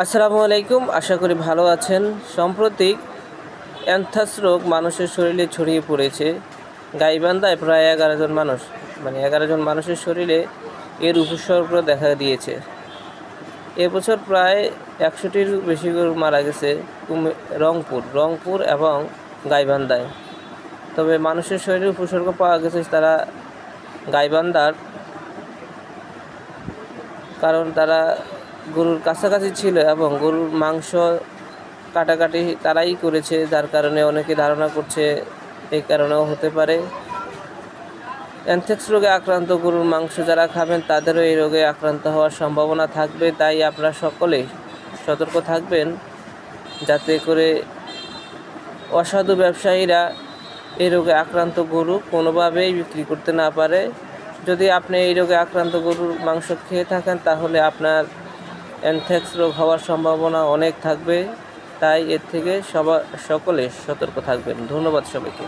আসসালামু আলাইকুম, আশা করি ভালো আছেন। সম্প্রতি অ্যানথ্রাক্স রোগ মানুষের শরীরে ছড়িয়ে পড়েছে। গাইবান্ধায় প্রায় 11 জন মানুষের শরীরে এর উপসর্গ দেখা দিয়েছে। এবছর প্রায় 100টির বেশি গরু মারা গেছে রংপুর এবং গাইবান্ধায়। তবে মানুষের শরীরে উপসর্গ পাওয়া গেছে তারা গাইবান্ধার, কারণ তারা গরুর কাছাকাছি ছিল এবং গরুর মাংস কাটাকাটি তারাই করেছে, যার কারণে অনেকে ধারণা করছে এই কারণেও হতে পারে। অ্যানথ্রাক্স রোগে আক্রান্ত গরুর মাংস যারা খাবেন তাদেরও এই রোগে আক্রান্ত হওয়ার সম্ভাবনা থাকবে। তাই আপনারা সকলেই সতর্ক থাকবেন, যাতে করে অসাধু ব্যবসায়ীরা এই রোগে আক্রান্ত গরু কোনোভাবেই বিক্রি করতে না পারে। যদি আপনি এই রোগে আক্রান্ত গরুর মাংস খেয়ে থাকেন তাহলে আপনার অ্যানথ্রাক্স রোগ হওয়ার সম্ভাবনা অনেক থাকবে। তাই এর থেকে সকলে সতর্ক থাকবেন। ধন্যবাদ সবাইকে।